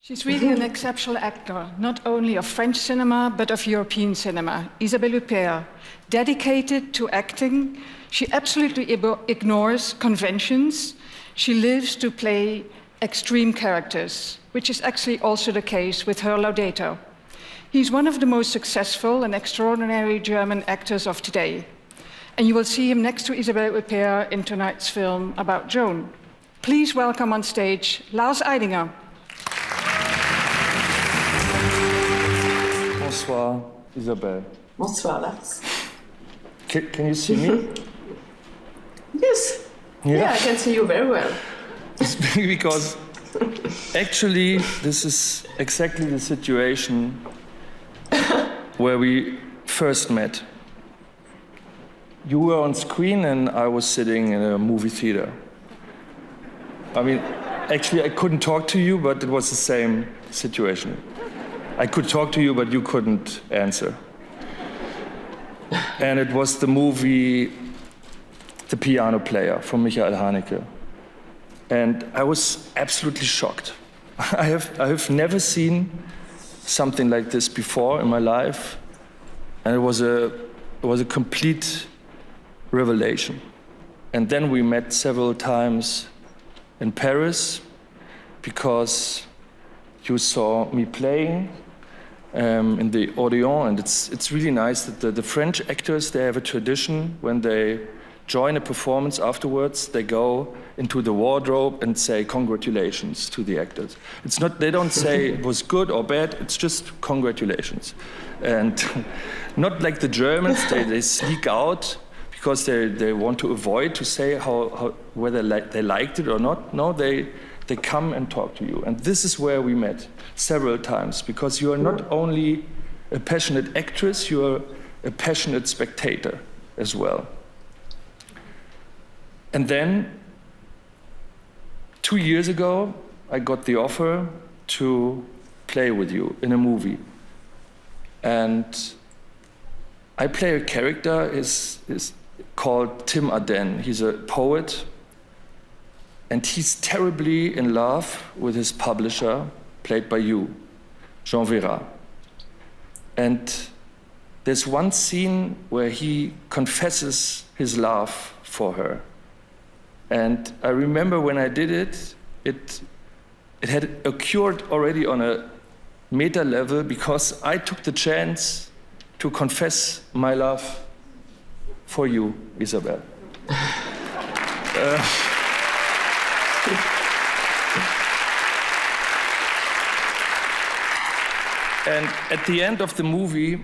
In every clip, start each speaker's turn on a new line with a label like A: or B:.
A: She's really an exceptional actor, not only of French cinema, but of European cinema. Isabelle Huppert, dedicated to acting, she absolutely ignores conventions. She lives to play extreme characters, which is actually also the case with her Laudato. He's one of the most successful and extraordinary German actors of today. And you will see him next to Isabelle Huppert in tonight's film about Joan. Please welcome on stage Lars Eidinger.
B: Bonsoir, Isabelle.
C: Bonsoir, Lars.
B: Can you see me?
C: Yes. Yeah, I can see you very well.
B: Because actually, this is exactly the situation where we first met. You were on screen and I was sitting in a movie theater. I mean, actually, I couldn't talk to you, but it was the same situation. I could talk to you, but you couldn't answer. And it was the movie The Piano Player from Michael Haneke. And I was absolutely shocked. I have never seen something like this before in my life. And it was a complete revelation. And then we met several times in Paris because you saw me playing in the Odeon, and it's really nice that the French actors, they have a tradition when they join a performance afterwards, they go into the wardrobe and say congratulations to the actors. It's not, they don't say it was good or bad, it's just congratulations. And not like the Germans, they sneak out because they want to avoid to say whether they liked it or not. No, they come and talk to you. And this is where we met several times, because you are not only a passionate actress, you are a passionate spectator as well. And then, 2 years ago, I got the offer to play with you in a movie. And I play a character is called Tim Arden. He's a poet, and he's terribly in love with his publisher, played by you, Jean Vera. And there's one scene where he confesses his love for her. And I remember when I did it, it had occurred already on a meta level because I took the chance to confess my love for you, Isabelle. And at the end of the movie,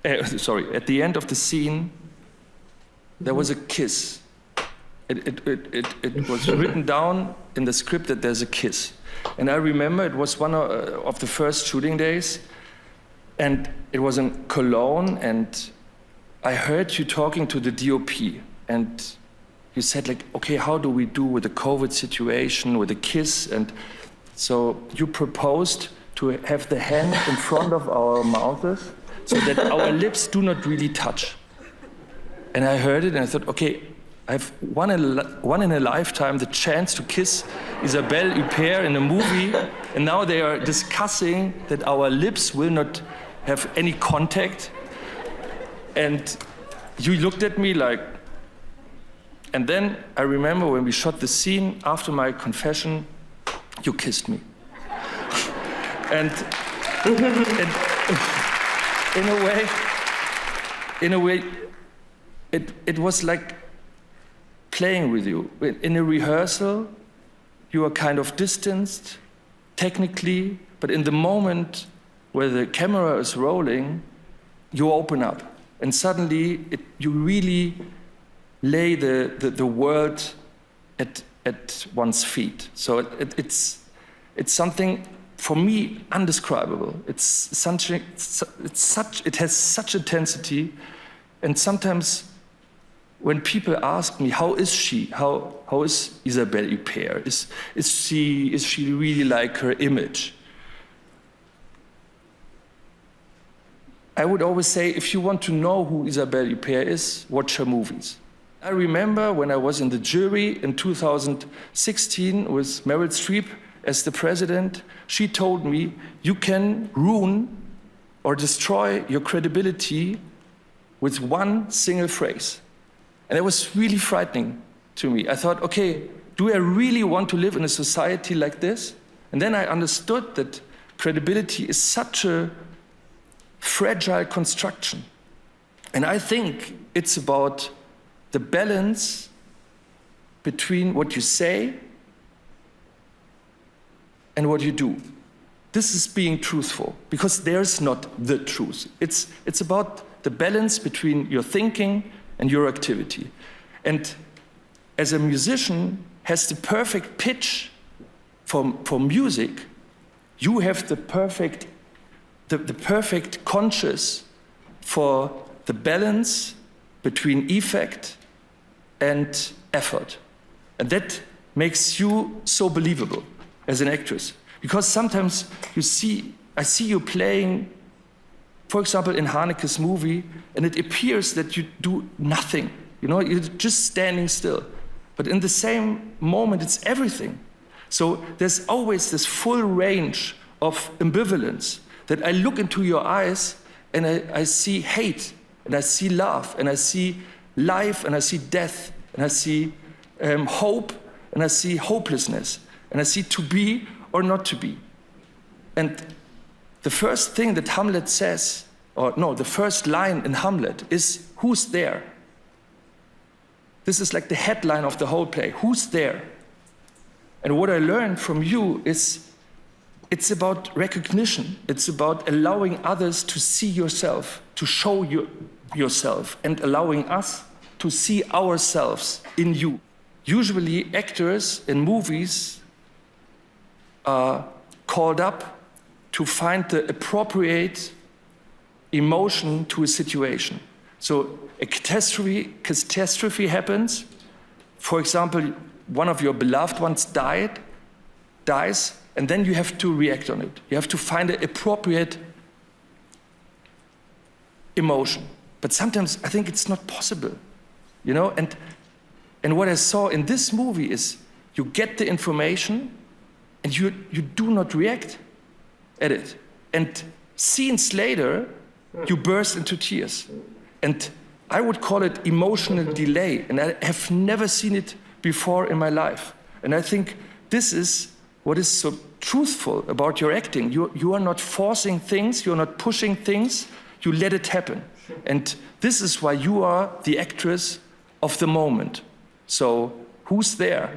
B: at the end of the scene, there was a kiss. It was written down in the script that there's a kiss. And I remember it was one of the first shooting days, and it was in Cologne, and I heard you talking to the DOP, and you said, like, okay, how do we do with the COVID situation, with the kiss? And so you proposed to have the hand in front of our mouths so that our lips do not really touch. And I heard it and I thought, okay, I have one in a lifetime the chance to kiss Isabelle Huppert in a movie, and now they are discussing that our lips will not have any contact. And you looked at me like, and then I remember when we shot the scene, after my confession, you kissed me. And in a way, it was like playing with you. In a rehearsal, you are kind of distanced, technically, but in the moment where the camera is rolling, you open up. And suddenly, you really lay the world at one's feet. So it's something, for me, indescribable. It has such intensity, and sometimes when people ask me, how is she? How is Isabelle Huppert? Is she really like her image? I would always say, if you want to know who Isabelle Huppert is, watch her movies. I remember when I was in the jury in 2016 with Meryl Streep as the president, she told me, you can ruin or destroy your credibility with one single phrase. And it was really frightening to me. I thought, okay, do I really want to live in a society like this? And then I understood that credibility is such a fragile construction. And I think it's about the balance between what you say and what you do. This is being truthful, because there's not the truth. It's about the balance between your thinking and your activity. And as a musician has the perfect pitch for music, you have the perfect conscious for the balance between effect and effort. And that makes you so believable as an actress. Because sometimes I see you playing, for example, in Haneke's movie, and it appears that you do nothing. You know, you're just standing still. But in the same moment, it's everything. So there's always this full range of ambivalence that I look into your eyes and I see hate, and I see love, and I see life, and I see death, and I see hope, and I see hopelessness, and I see to be or not to be. And the first thing that Hamlet says, or no, the first line in Hamlet is, who's there? This is like the headline of the whole play, who's there? And what I learned from you is, it's about recognition. It's about allowing others to see yourself, to show yourself, and allowing us to see ourselves in you. Usually actors in movies are called up to find the appropriate emotion to a situation. So a catastrophe happens. For example, one of your beloved ones dies, and then you have to react on it. You have to find an appropriate emotion. But sometimes I think it's not possible, you know? And what I saw in this movie is you get the information and you do not react at it. And scenes later, you burst into tears. And I would call it emotional delay. And I have never seen it before in my life. And I think this is what is so truthful about your acting. You are not forcing things, you're not pushing things, you let it happen. And this is why you are the actress of the moment. So, who's there?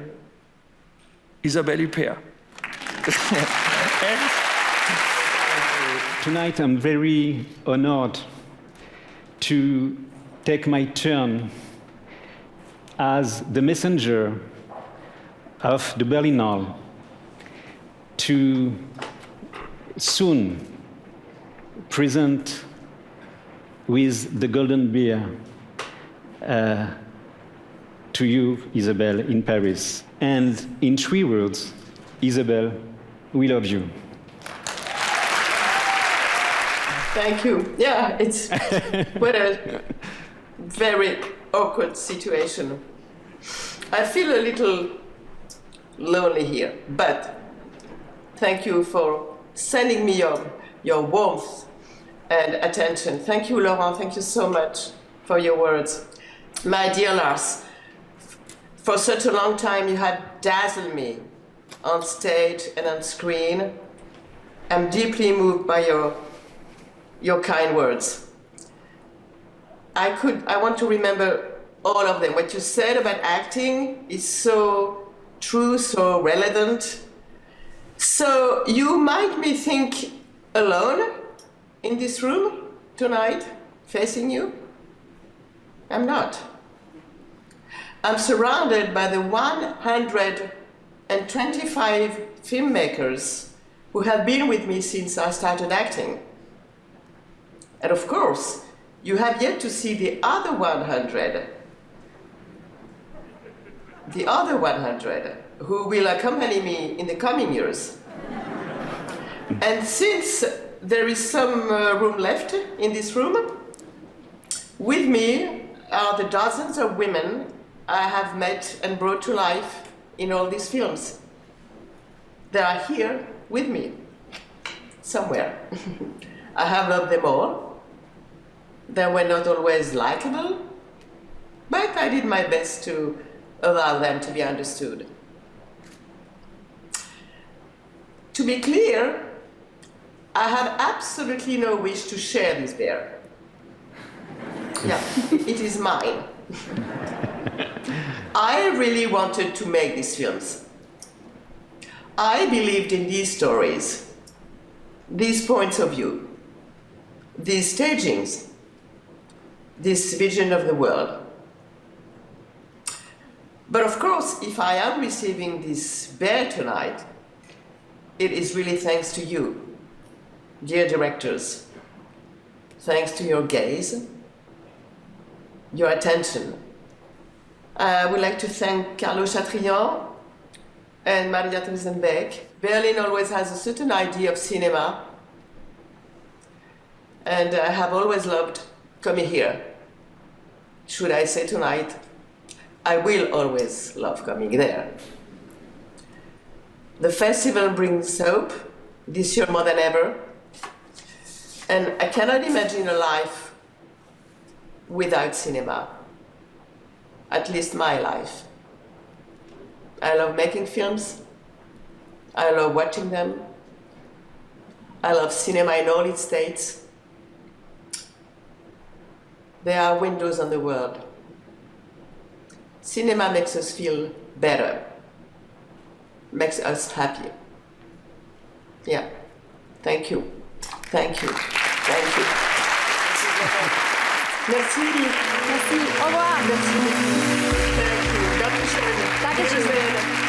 B: Isabelle Huppert.
D: Tonight I'm very honored to take my turn as the messenger of the Berlinale to soon present with the Golden Bear to you, Isabelle, in Paris. And in 3 words, Isabelle, we love you.
C: Thank you. Yeah, it's what a very awkward situation. I feel a little lonely here, but thank you for sending me your warmth and attention. Thank you, Laurent. Thank you so much for your words. My dear Lars, for such a long time you have dazzled me on stage and on screen. I'm deeply moved by your kind words. I want to remember all of them. What you said about acting is so true, so relevant. So you might be think alone in this room tonight, facing you. I'm not. I'm surrounded by the 125 filmmakers who have been with me since I started acting. And of course, you have yet to see the other 100 who will accompany me in the coming years. And since there is some room left in this room, with me are the dozens of women I have met and brought to life in all these films. They are here with me, somewhere. I have loved them all. They were not always likable, but I did my best to allow them to be understood. To be clear, I had absolutely no wish to share this bear. Yeah, it is mine. I really wanted to make these films. I believed in these stories, these points of view, these stagings, this vision of the world. But of course, if I am receiving this bear tonight, it is really thanks to you, dear directors. Thanks to your gaze, your attention. I would like to thank Carlo Chatrian and Maria Theresa. Berlin always has a certain idea of cinema, and I have always loved coming here. Should I say tonight, I will always love coming there. The festival brings hope, this year more than ever, and I cannot imagine a life without cinema, at least my life. I love making films, I love watching them, I love cinema in all its states. They are windows on the world. Cinema makes us feel better, makes us happy. Yeah, thank you, thank you, thank you. Merci.
E: Merci. Au revoir.
C: Merci. Thank you. Dankeschön.
E: Dankeschön.